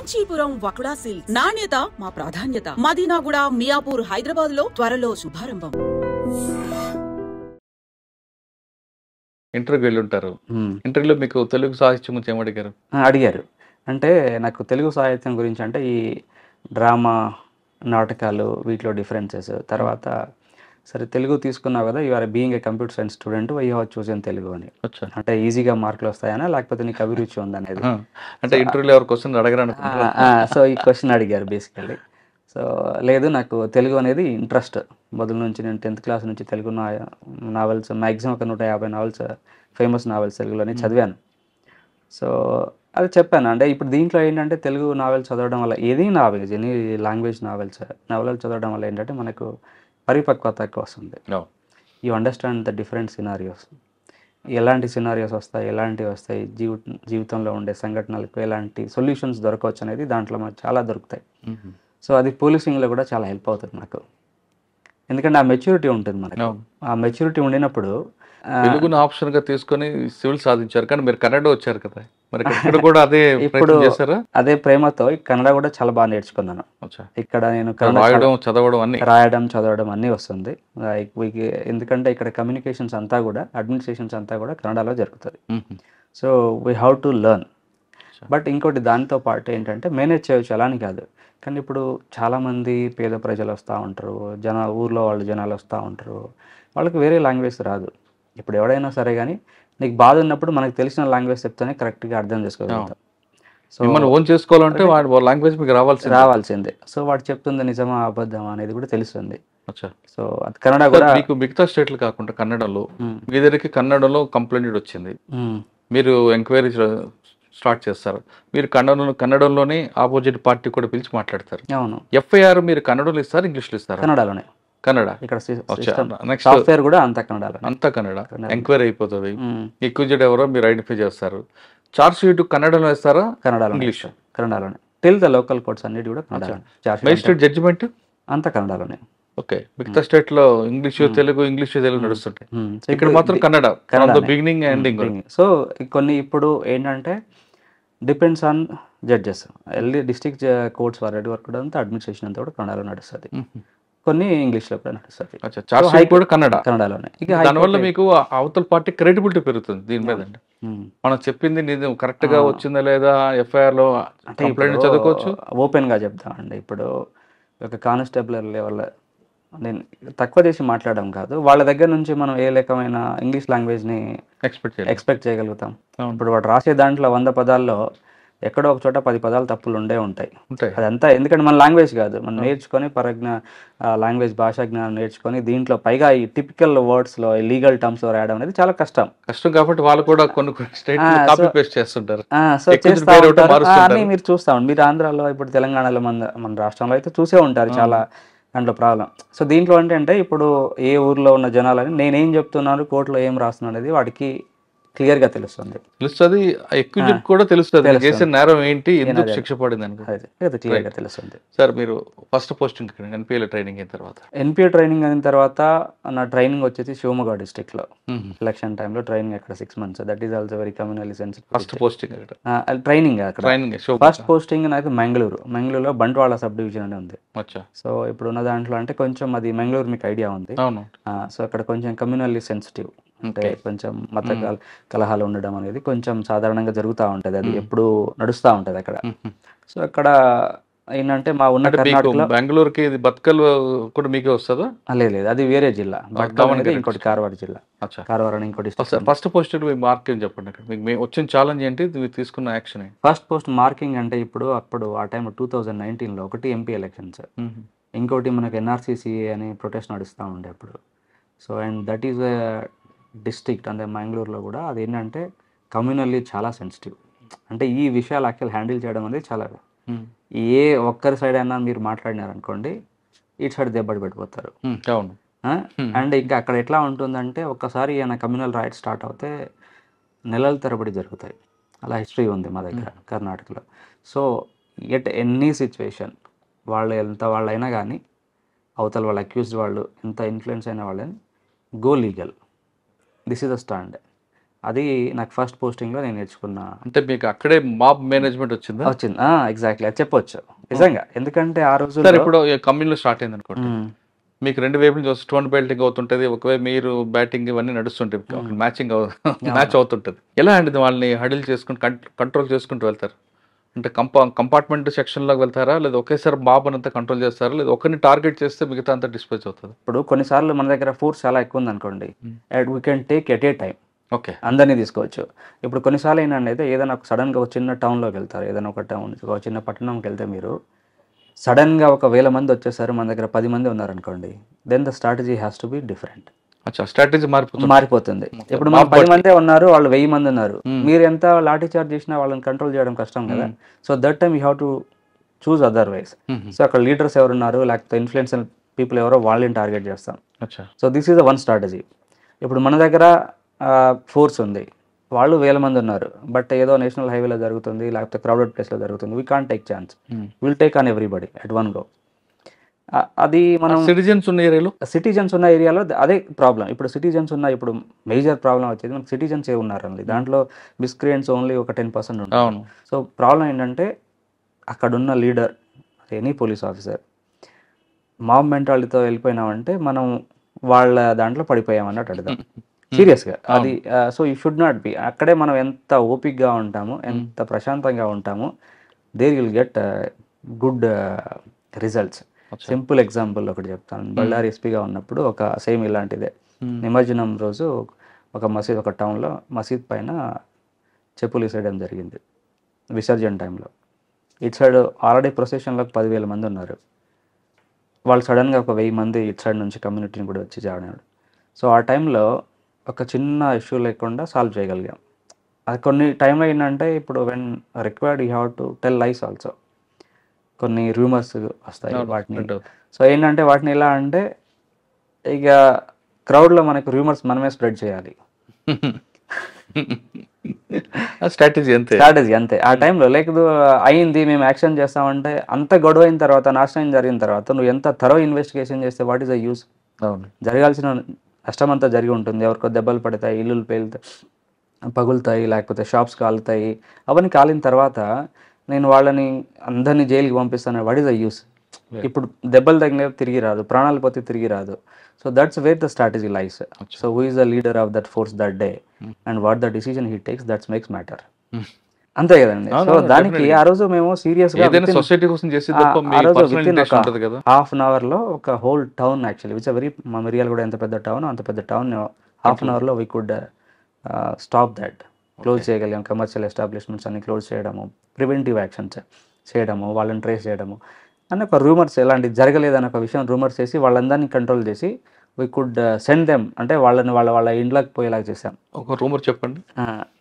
Kanchipuram వకుడా silks నాణ్యత మా ప్రాధాన్యత. మదీనాగూడ, మియాపూర్, హైదరాబాద్ లో త్వరలో శుభారంభం. ఇంటర్వ్యూకి వెళ్ళి ఉంటారు. ఇంటర్వ్యూలో మీకు తెలుగు సాహిత్యం గురించి ఏమడిగారు? అడిగారు. అంటే నాకు తెలుగు సాహిత్యం గురించి అంటే ఈ డ్రామా, నాటకాలు వీటిలో డిఫరెన్సెస్, తర్వాత సరే తెలుగు తీసుకున్నావు కదా, you are being a computer science student, why you have chosen Telugu అని. అంటే ఈజీగా మార్కులు వస్తాయనా లేకపోతే నీకు అభిరుచి ఉందనేది. అంటే ఇంటర్వ్యూలో ఎవరు క్వశ్చన్ అడగరా? సో ఈ క్వశ్చన్ అడిగారు బేసికల్లీ. సో లేదు, నాకు తెలుగు అనేది ఇంట్రెస్ట్ మొదలు నుంచి. నేను 10th క్లాస్ నుంచి తెలుగు నావెల్స్ మ్యాక్సిమం ఒక 150 నావెల్స్, ఫేమస్ నావెల్స్ తెలుగులోనే చదివాను. సో అది చెప్పాను. అంటే ఇప్పుడు దీంట్లో ఏంటంటే తెలుగు నావెల్స్ చదవడం వల్ల, ఏది నావెల్స్, ఎనీ లాంగ్వేజ్ నవలలు చదవడం వల్ల ఏంటంటే మనకు పరిపక్వత ఎక్కువ వస్తుంది. You understand the different scenarios, ఎలాంటి సినారియోస్ వస్తాయి, ఎలాంటివి వస్తాయి, జీవితంలో ఉండే సంఘటనలకు ఎలాంటి సొల్యూషన్స్ దొరకవచ్చు అనేది దాంట్లో మనకు చాలా దొరుకుతాయి. సో అది పోలీసింగ్లో కూడా చాలా హెల్ప్ అవుతుంది నాకు, ఎందుకంటే ఆ మెచ్యూరిటీ ఉంటుంది మనకు. ఆ మెచ్యూరిటీ ఉండినప్పుడు తెలుగును ఆప్షన్ గా తీసుకొని సివిల్ సాధించారు, కానీ మీరు కన్నడ వచ్చారు కదా, మరి ఇక్కడ కూడా అదే ఇప్పుడు చేశారా? అదే ప్రేమతో కన్నడ కూడా చాలా బాగా నేర్చుకున్నాను. ఇక్కడ నేను రాయడం చదవడం అన్నీ వస్తుంది. ఎందుకంటే ఇక్కడ కమ్యూనికేషన్స్ అంతా కూడా, అడ్మినిస్ట్రేషన్స్ అంతా కూడా కన్నడలో జరుగుతుంది. So we have to learn. But ఇంకోటి దానితో పాటు ఏంటంటే మేనేజ్ చేయవచ్చు, అలా అని కాదు. కానీ ఇప్పుడు చాలామంది పేద ప్రజలు వస్తూ ఉంటారు, ఊర్లో వాళ్ళు జనాలు వస్తూ ఉంటారు, వాళ్ళకి వేరే లాంగ్వేజ్ రాదు. ఇప్పుడు ఎవడైనా సరే కానీ నీకు బాధ ఉన్నప్పుడు మనకు తెలిసిన లాంగ్వేజ్ చెప్తేనే కరెక్ట్గా అర్థం చేసుకోగలుగుతాం. సో మనం ఓన్ చేసుకోవాలంటే లాంగ్వేజ్ మీకు రావాల్సిందే. సో వాడు చెప్తుంది నిజమా అబద్ధమా అనేది కూడా తెలుస్తుంది. సో అది కన్నడ కూడా మీకు మిగతా స్టేట్లు కాకుండా కన్నడలో మీ దగ్గరికి కన్నడలో కంప్లైంట్ వచ్చింది, మీరు ఎంక్వైరీ స్టార్ట్ చేస్తారు, మీరు కన్నడంలోనే ఆపోజిట్ పార్టీ కూడా పిలిచి మాట్లాడతారు. అవును. ఎఫ్ఐఆర్ మీరు కన్నడలో ఇస్తారు, ఇంగ్లీష్లో ఇస్తారు? కన్నడలోనే. కన్నడ. ఇక్కడ సాఫ్ట్వేర్ కూడా అంతా కన్నడ. ఎంక్వైరీ అయిపోతుంది, ఎక్యూజ్డ్ ఎవరో మీరు ఐడెంటిఫై చేస్తారు. చార్జ్ షీట్ కన్నడలో ఇస్తారా? కన్నడలో. ఇంగ్లీష్ కన్నడలోనే. టిల్ ద లోకల్ కోర్ట్స్ అన్నిటి కూడా కన్నడ. మేజిస్ట్రేట్ జడ్జిమెంట్ అంతా కన్నడలోనే. ఓకే. మిగతా స్టేట్ లో ఇంగ్లీష్ తెలుగు నడుస్తుంటాయి, ఇక్కడ మాత్రం కన్నడ బిగినింగ్ ఎండింగ్. సో కొన్ని ఇప్పుడు ఏంటంటే depends on judges. District courts వారి వరకు కూడా అంతా అడ్మినిస్ట్రేషన్ అంతా కూడా కన్నడలో నడుస్తుంది, కొన్ని ఇంగ్లీష్లో కూడా నడుస్తుంది, కన్నడలోనే. దానివల్ల మీకు అవతల పార్టీ క్రెడిబిలిటీ పెరుగుతుంది దీని మీద. మనం చెప్పింది నిజం కరెక్ట్ గా వచ్చిందా లేదా ఎఫ్ఐఆర్ లో కంప్లైంట్ చదువుకోవచ్చు. ఓపెన్ గా చెప్తామండి. ఇప్పుడు ఒక కానిస్టేబుల్ లెవెల్ నేను తక్కువ చేసి మాట్లాడడం కాదు, వాళ్ళ దగ్గర నుంచి మనం ఏ రకమైన ఇంగ్లీష్ లాంగ్వేజ్ని ఎక్స్పెక్ట్ చేయగలుగుతాం. ఇప్పుడు వాడు రాసే దాంట్లో 100 పదాల్లో ఎక్కడో ఒక చోట 10 పదాలు తప్పులు ఉంటాయి. అదంతా ఎందుకంటే మన లాంగ్వేజ్ కాదు, మనం నేర్చుకొని లాంగ్వేజ్ భాషా జ్ఞానం నేర్చుకొని దీంట్లో పైగా ఈ టిపికల్ వర్డ్స్లో లీగల్ టర్మ్స్లో రాయడం అనేది చాలా కష్టం కాబట్టి వాళ్ళు కూడా కొన్ని కాపీ పేస్ట్ చేస్తుంటారు. సో చేస్తారు, మీరు చూస్తా ఉంటారు. మీరు ఆంధ్రాలో, ఇప్పుడు తెలంగాణలో, మన రాష్ట్రంలో అయితే చూసే ఉంటారు చాలా దాంట్లో ప్రాబ్లం. సో దీంట్లో ఏంటంటే ఇప్పుడు ఏ ఊర్లో ఉన్న జనాలని నేనేం చెప్తున్నాను, కోర్టులో ఏం రాస్తున్నాను అనేది వాడికి క్లియర్గా తెలుస్తుంది. కూడా తెలుస్తుంది చేసిన నేరం ఏంటి, ఎందుకు శిక్ష పడింది అని క్లియర్గా తెలుస్తుంది. సార్ మీరు ఫస్ట్ పోస్టింగ్ ఎన్పిఏ ట్రైనింగ్ అయిన తర్వాత? ఎన్పిఏ ట్రైనింగ్ అయిన తర్వాత నా ట్రైనింగ్ వచ్చేసి శివమొగ్గ డిస్ట్రిక్ట్లో ఎలక్షన్ టైంలో ట్రైనింగ్ అక్కడ 6 months. That is also very communally sensitive. First posting training first posting నాకు మంగళూరులో బంట్వాళ సబ్ డివిజన్ అని ఉంది. సో ఇప్పుడు ఉన్న దాంట్లో అంటే కొంచెం అది మంగళూరు మీకు ఐడియా ఉంది. సో అక్కడ కొంచెం కమ్యూనల్లీ సెన్సిటివ్, అంటే కొంచెం మత కలహాలు ఉండడం అనేది కొంచెం సాధారణంగా జరుగుతూ ఉంటుంది, అది ఎప్పుడు నడుస్తూ ఉంటుంది అక్కడ. సో అక్కడ ఏంటంటే మా ఉన్న కర్ణాటకలో బెంగళూరుకి బతుకల్ కూడా మీకే వస్తుందా? లేదు, అది వేరే జిల్లా. బతుకల్ అనేది ఇంకోటి కారవాడ జిల్లా. కారవాడ అని ఇంకోటి. ఫస్ట్ పోస్ట్ మార్కింగ్ చెప్పండి, అక్కడ మీకు వచ్చిన ఛాలెంజ్ ఏంటి, తీసుకున్న యాక్షన్? ఫస్ట్ పోస్ట్ మార్కింగ్ అంటే అప్పుడు ఆ టైంలో 2019లో ఒకటి ఎంపీ ఎలక్షన్స్, ఇంకోటి మనకు ఎన్ఆర్సీసీఏ అని ప్రొటెస్ట్ నడుస్తూ ఉండే అప్పుడు. So and that is district అంటే మంగళూరులో కూడా అది ఏంటంటే కమ్యూనల్లీ చాలా సెన్సిటివ్. అంటే ఈ విషయాలు యాక్చువల్ హ్యాండిల్ చేయడం అనేది చాలా, ఏ ఒక్కరి సైడ్ అయినా మీరు మాట్లాడినారనుకోండి ఇటు సైడ్ దెబ్బడి పెట్టిపోతారు. అండ్ ఇంకా అక్కడ ఎట్లా ఉంటుందంటే ఒక్కసారి ఈయన కమ్యూనల్ రైట్స్ స్టార్ట్ అవుతే నెలల తరబడి జరుగుతాయి. అలా హిస్టరీ ఉంది మా దగ్గర కర్ణాటకలో. సో ఎనీ సిచ్యువేషన్ వాళ్ళైనా కానీ అవతల వాళ్ళు అక్యూజ్డ్ వాళ్ళు ఎంత ఇన్ఫ్లుయెన్స్ అయిన వాళ్ళని go legal, this is the stand. అది నాకు ఫస్ట్ పోస్టింగ్లో నేను నేర్చుకున్న అంటే మీకు అక్కడే మాబ్ మేనేజ్మెంట్ వచ్చిందా? వచ్చింది. ఎగ్జాక్ట్లీ అది చెప్పొచ్చు నిజంగా. ఎందుకంటే ఆ రోజు సార్ ఇప్పుడు కమ్యూన్లో స్టార్ట్ అయింది అనుకోండి, మీకు రెండు వైపులు చూసి స్టోన్ బెల్టింగ్ అవుతుంటది, ఒకవైపు మీరు బ్యాటింగ్ ఇవన్నీ నడుస్తుంటాయి, మ్యాచింగ్ మ్యాచ్ అవుతుంటది. ఎలా అండి వాళ్ళని హడిల్ చేసుకుని కంట్రోల్ చేసుకుంటూ వెళ్తారు? అంటే కంపార్ట్మెంట్ సెక్షన్లోకి వెళ్తారా, లేదా ఒకేసారి మాబ్ అంతా కంట్రోల్ చేస్తారా, లేదా ఒకరిని టార్గెట్ చేస్తే మిగతా అంతా డిస్పోజ్ అవుతుంది? ఇప్పుడు కొన్నిసార్లు మన దగ్గర ఫోర్స్ చాలా ఎక్కువ ఉంది అనుకోండి, we can take at a time, okay, అందరినీ తీసుకోవచ్చు. ఇప్పుడు కొన్నిసార్లు ఏంటంటే అయితే ఏదైనా ఒక సడన్గా ఒక చిన్న టౌన్లోకి వెళ్తారు, ఏదైనా ఒక టౌన్ ఒక చిన్న పట్టణంకి వెళ్తే మీరు సడన్గా 1000 మంది వచ్చేసారు, మన దగ్గర 10 మంది ఉన్నారనుకోండి, then the strategy has to be different. Strategy మారిపోతుంది. ఇప్పుడు మన 10 మందే ఉన్నారు, వాళ్ళు 1000 మంది ఉన్నారు, మీరు ఎంత లాఠీ చార్జ్ చేసినా వాళ్ళని కంట్రోల్ చేయడం కష్టం కదా. So that time you have to choose otherwise. So అక్కడ లీడర్స్ ఎవరున్నారు, లేకపోతే ఇన్ఫ్లుయెన్షియల్ పీపుల్ ఎవరో వాళ్ళని టార్గెట్ చేస్తాం. So this is the one strategy. ఇప్పుడు మన దగ్గర ఫోర్స్ ఉంది, వాళ్ళు 1000 మంది ఉన్నారు, బట్ ఏదో నేషనల్ హైవేలో జరుగుతుంది, లేకపోతే క్రౌడెడ్ ప్లేస్లో జరుగుతుంది, we can't take chance, will take on everybody at one go. అది మనం సిటిజన్స్ ఉన్న ఏరియాలో అదే ప్రాబ్లం. ఇప్పుడు సిటిజన్స్ ఉన్న ఇప్పుడు మేజర్ ప్రాబ్లం వచ్చేది మనకి సిటిజన్స్ ఉన్నారండి, దాంట్లో మిస్క్రియంట్స్ ఓన్లీ ఒక 10% ఉంటారు. సో ప్రాబ్లం ఏంటంటే అక్కడున్న leader, any police officer mob మెంటాలిటీతో వెళ్ళిపోయినామంటే మనం వాళ్ళ దాంట్లో పడిపోయామన్నట్టు అడుగుతాం సీరియస్గా. అది so you should not be. అక్కడే మనం ఎంత ఓపిక్గా ఉంటామో, ఎంత ప్రశాంతంగా ఉంటామో, there will get good results. Simple example ఒకటి చెప్తాను. బళ్ళారి ఎస్పీగా ఉన్నప్పుడు ఒక సేమ్ ఇలాంటిదే నిమజ్జనం రోజు ఒక మసీద్, ఒక టౌన్లో మసీద్ పైన చెప్పులు వేసేయడం జరిగింది విసర్జన టైంలో. ఇటు సైడ్ ఆల్రెడీ ప్రొసెషన్లోకి 10,000 మంది ఉన్నారు, వాళ్ళు సడన్గా ఒక 1000 మంది ఇటు సైడ్ నుంచి కమ్యూనిటీని కూడా వచ్చి జాయిన్. సో ఆ టైంలో ఒక చిన్న ఇష్యూ లేకుండా సాల్వ్ చేయగలిగాం. అది కొన్ని టైంలో ఏంటంటే ఇప్పుడు when required you have to tell lies also. కొన్ని రూమర్స్ వస్తాయి వాటిని. సో ఏంటంటే వాటిని ఎలా అంటే ఇక క్రౌడ్లో మనకు రూమర్స్ మనమే స్ప్రెడ్ చేయాలి. స్ట్రాటజీ అంతే. ఆ టైంలో లేకపోతే అయింది మేము యాక్షన్ చేస్తామంటే అంత గొడవ అయిన తర్వాత, నాశనం జరిగిన తర్వాత నువ్వు ఎంత థరో ఇన్వెస్టిగేషన్ చేస్తే వాట్ ఈస్ ద యూస్? జరగాల్సిన నష్టం అంతా జరిగి ఉంటుంది. ఎవరికో దెబ్బలు పడతాయి, ఇల్లులు పగులుతాయి, లేకపోతే షాప్స్ కాలుతాయి. అవన్నీ కాలిన తర్వాత నేను వాళ్ళని అందరినీ జైలుకి పంపిస్తాను, వాట్ ఈస్ ద యూస్? ఇప్పుడు దెబ్బలు తగిన తిరిగి రాదు, ప్రాణాలు పోతే తిరిగి రాదు. So that's where the strategy lies. So who is the leader of that force that day and what the decision he takes, that's makes matter. అంతే కదండి. సో దానికి ఆ రోజు మేము సీరియస్గా హాఫ్ అన్ అవర్లో ఒక whole town, actually which very, మా మిర్యాల కూడా ఎంత పెద్ద టౌన్, అంత పెద్ద టౌన్ హాఫ్ అన్ అవర్లో we could stop that, close చేయగలిగాం. కమర్షియల్ ఎస్టాబ్లిష్మెంట్స్ అన్ని క్లోజ్ చేయడము, ప్రివెంటివ్ యాక్షన్స్ చేయడము, వాళ్ళని ట్రేస్ చేయడము అని ఒక రూమర్స్ ఎలాంటి జరగలేదని ఒక విషయం రూమర్స్ చేసి వాళ్ళందరినీ కంట్రోల్ చేసి వీ కుడ్ సెండ్ దెమ్, అంటే వాళ్ళని వాళ్ళ ఇంట్లోకి పోయేలాగా చేసాం. ఒక రూమర్ చెప్పండి.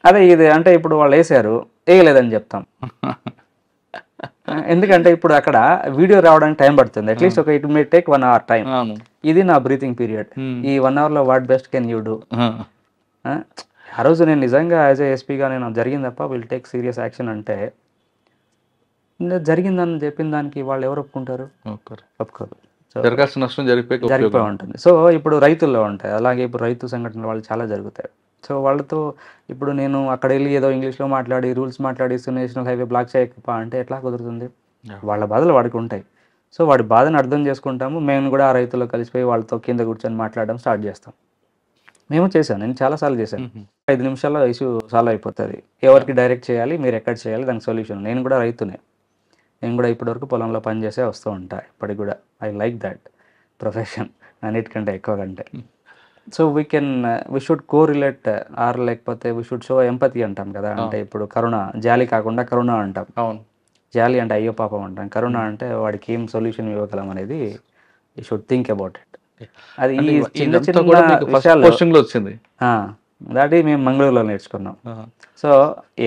అదే ఇది అంటే ఇప్పుడు వాళ్ళు వేయలేదని చెప్తాం. ఎందుకంటే ఇప్పుడు అక్కడ వీడియో రావడానికి టైం పడుతుంది, అట్లీస్ట్ ఒక it may take 1 hour time. ఇది నా బ్రీతింగ్ పీరియడ్. ఈ 1 hourలో what best can you do? ఆ రోజు నేను నిజంగా యాజ్ ఏ ఎస్పీగా నేను జరిగింది తప్ప విల్ టేక్ సీరియస్ యాక్షన్ అంటే జరిగిందని చెప్పిన దానికి వాళ్ళు ఎవరు ఒప్పుకుంటారు? ఒప్పుకోరు. జరగాల్సిన నష్టం జరిగిపోయి ఉంటుంది. సో ఇప్పుడు రైతుల్లో ఉంటాయి, అలాగే ఇప్పుడు రైతు సంఘటనలు వాళ్ళు చాలా జరుగుతాయి. సో వాళ్ళతో ఇప్పుడు నేను అక్కడ వెళ్ళి ఏదో ఇంగ్లీష్లో మాట్లాడి రూల్స్ మాట్లాడి నేషనల్ హైవే బ్లాక్ చేయకపో అంటే ఎట్లా కుదురుతుంది? వాళ్ళ బాధలు వాడికి ఉంటాయి. సో వాడి బాధను అర్థం చేసుకుంటాము. మేము కూడా ఆ రైతుల్లో కలిసిపోయి వాళ్ళతో కింద కూర్చొని మాట్లాడడం స్టార్ట్ చేస్తాం. మేము చేశాను, నేను చాలాసార్లు చేశాను. 5 నిమిషాల్లో ఇష్యూ సాల్వ్ అయిపోతుంది. ఎవరికి డైరెక్ట్ చేయాలి, మీరు ఎక్కడ చేయాలి, దానికి సొల్యూషన్. నేను కూడా రైతునే, నేను కూడా ఇప్పటివరకు పొలంలో పనిచేసే వస్తూ ఉంటా ఇప్పటికి కూడా. ఐ లైక్ దట్ ప్రొఫెషన్ అన్నిటికంటే ఎక్కువ కంటే. So we should correlate or లేకపోతే వీ షుడ్ షో ఎంపతి అంటాం కదా. అంటే ఇప్పుడు కరుణ, జాలి కాకుండా కరుణ అంటాం. జాలి అంటే అయ్యో పాపం అంటాం, కరుణ అంటే వాడికి ఏం సొల్యూషన్ ఇవ్వగలం అనేది you should think about it. అది చిన్న చిన్న వచ్చింది. దాటి మేము మంగళూరులో నేర్చుకున్నాం. సో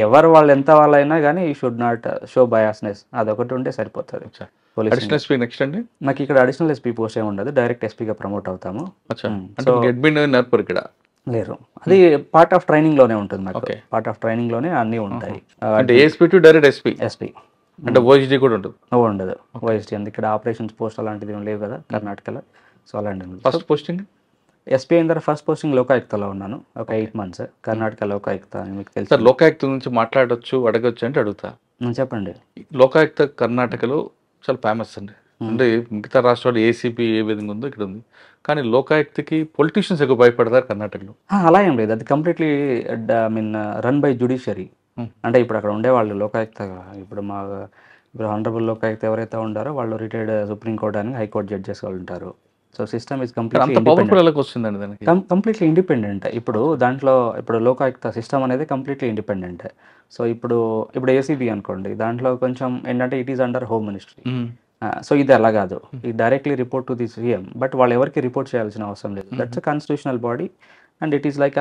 ఎవరు వాళ్ళు ఎంత వాళ్ళైనా కానీ you should not show biasness, అదొకటి ఉంటే సరిపోతుంది. నాకు ఇక్కడ అడిషనల్ ఎస్పీ పోస్ట్ ఏమి ఉండదు, డైరెక్ట్ ఎస్పీగా ప్రమోట్ అవుతాము. లేరు, అది పార్ట్ ఆఫ్ ట్రైనింగ్ లోనే ఉంటుంది. నాకు పార్ట్ ఆఫ్ ట్రైనింగ్ లోనే అన్నీ ఉంటాయి. ఎస్పీ అంటే ఓఎస్డీ కూడా ఉంటుంది? ఉండదు ఓఎస్డీ, అంటే ఇక్కడ ఆపరేషన్స్ పోస్ట్ అలాంటిది ఏం లేవు కదా కర్ణాటకలో. సో అలాంటి ఫస్ట్ పోస్టింగ్ ఎస్పీ అయిన తర్వాత ఫస్ట్ పోస్టింగ్ లోకాయుక్తలో ఉన్నాను ఒక 8 months. కర్ణాటక లోకాయుక్త అని మీకు తెలుసు. సార్ లోకాయుక్త నుంచి మాట్లాడొచ్చు అడగొచ్చు అంటే అడుగుతా. చెప్పండి. లోకాయుక్త కర్ణాటకలో చాలా ఫేమస్ అండి. అంటే మిగతా రాష్ట్రాలు ఏసీపీ ఏ విధంగా ఉందో ఇక్కడ ఉంది, కానీ లోకాయుక్తకి పొలిటీషియన్స్ ఎక్కువ భయపడతారు కర్ణాటకలో. అలా ఏం లేదు, అది కంప్లీట్లీ రన్ బై జ్యుడిషియరీ. అంటే ఇప్పుడు అక్కడ ఉండేవాళ్ళు లోకాయుక్త, ఇప్పుడు హానరబుల్ లోకాయుక్త ఎవరైతే ఉండారో వాళ్ళు రిటైర్డ్ సుప్రీంకోర్టు అని హైకోర్టు జడ్జెస్ వాళ్ళు ఉంటారు. So system is completely independent. ఇప్పుడు దాంట్లో ఇప్పుడు లోకాయుక్త సిస్టమ్ అనేది కంప్లీట్లీ ఇండిపెండెంట్. సో ఇప్పుడు ఏసీబీ అనుకోండి, దాంట్లో కొంచెం ఏంటంటే it is under home ministry. So ఇది అలా కాదు, ఇది directly report to the CM. But వాళ్ళు ఎవరికి రిపోర్ట్ చేయాల్సిన అవసరం లేదు. That's a constitutional body and it is like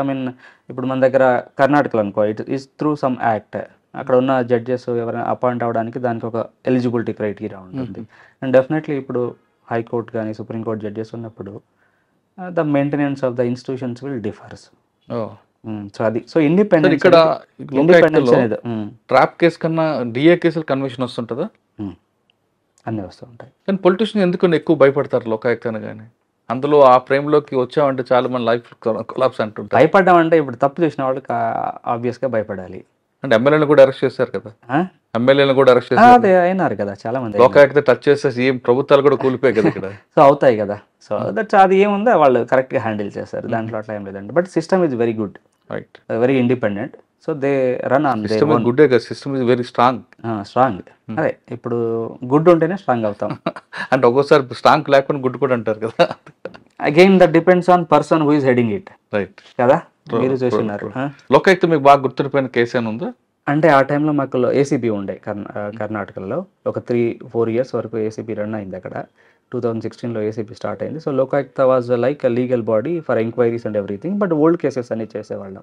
ఇప్పుడు మన దగ్గర కర్ణాటకలో అనుకో, it is through some act. అక్కడ ఉన్న జడ్జెస్ ఎవరైనా అపాయింట్ అవ్వడానికి దానికి ఒక ఎలిజిబిలిటీ క్రైటీరియా ఉంటుంది. అండ్ డెఫినెట్లీ ఇప్పుడు హైకోర్టు కానీ సుప్రీంకోర్టు జడ్జెస్ ఉన్నప్పుడు the maintenance of the institutions will differs. So అది సో ఇండిపెండెన్స్ ఇక్కడ ట్రాప్ కేసు కన్నా డిఏ కేసులు కన్విక్షన్ వస్తుంటుందా? అన్నీ వస్తూ ఉంటాయి. కానీ పొలిటీషియన్ ఎందుకు ఎక్కువ భయపడతారు లోకాయుక్త అనగానే? అందులో ఆ ఫ్రేమ్లోకి వచ్చామంటే చాలా మంది లైఫ్ కొలాప్స్ అంటుంటారు. భయపడ్డం అంటే ఇప్పుడు తప్పు చేసిన వాళ్ళకి ఆబ్వియస్గా భయపడాలి. అంటే ఎమ్మెల్యేలను కూడా అరెస్ట్ చేశారు కదా, ఎమ్మెల్యేలను కూడా అరెస్ట్ చేశారు. అదే అయినారు కదా చాలా మంది. లోకాయుక్త టచ్ చేస్తే సీఎం ప్రభుత్వాలు కూడా కూలిపోయాయి కదా ఇక్కడ. సో అవుతాయి కదా. సో దట్స్ అది ఏముందో వాళ్ళు కరెక్ట్గా హ్యాండిల్ చేస్తారు, దాంట్లో అట్లా ఏం లేదండి. But system is very good, right, very independent. So they run on system is good. System is very strong. అదే ఇప్పుడు గుడ్ ఉంటేనే స్ట్రాంగ్ అవుతాం. అంటే ఒక్కోసారి స్ట్రాంగ్ లేకుండా గుడ్ కూడా అంటారు కదా. Again that depends on person who is heading it, right కదా. మీరు చూస్తున్నారు. లోకాయుక్త మీకు బాగా గుర్తుండిపోయిన కేసు ఏమైనా ఉందా? అంటే ఆ టైంలో మాకు ఏసీబీ ఉండే కర్ణాటకలో ఒక 3-4 years వరకు ఏసీబీ రన్ అయింది అక్కడ. 2016లో ఏసీబీ స్టార్ట్ అయింది. So Lokayukta was like legal body for enquiries and everything. But old cases అన్ని చేసేవాళ్ళం.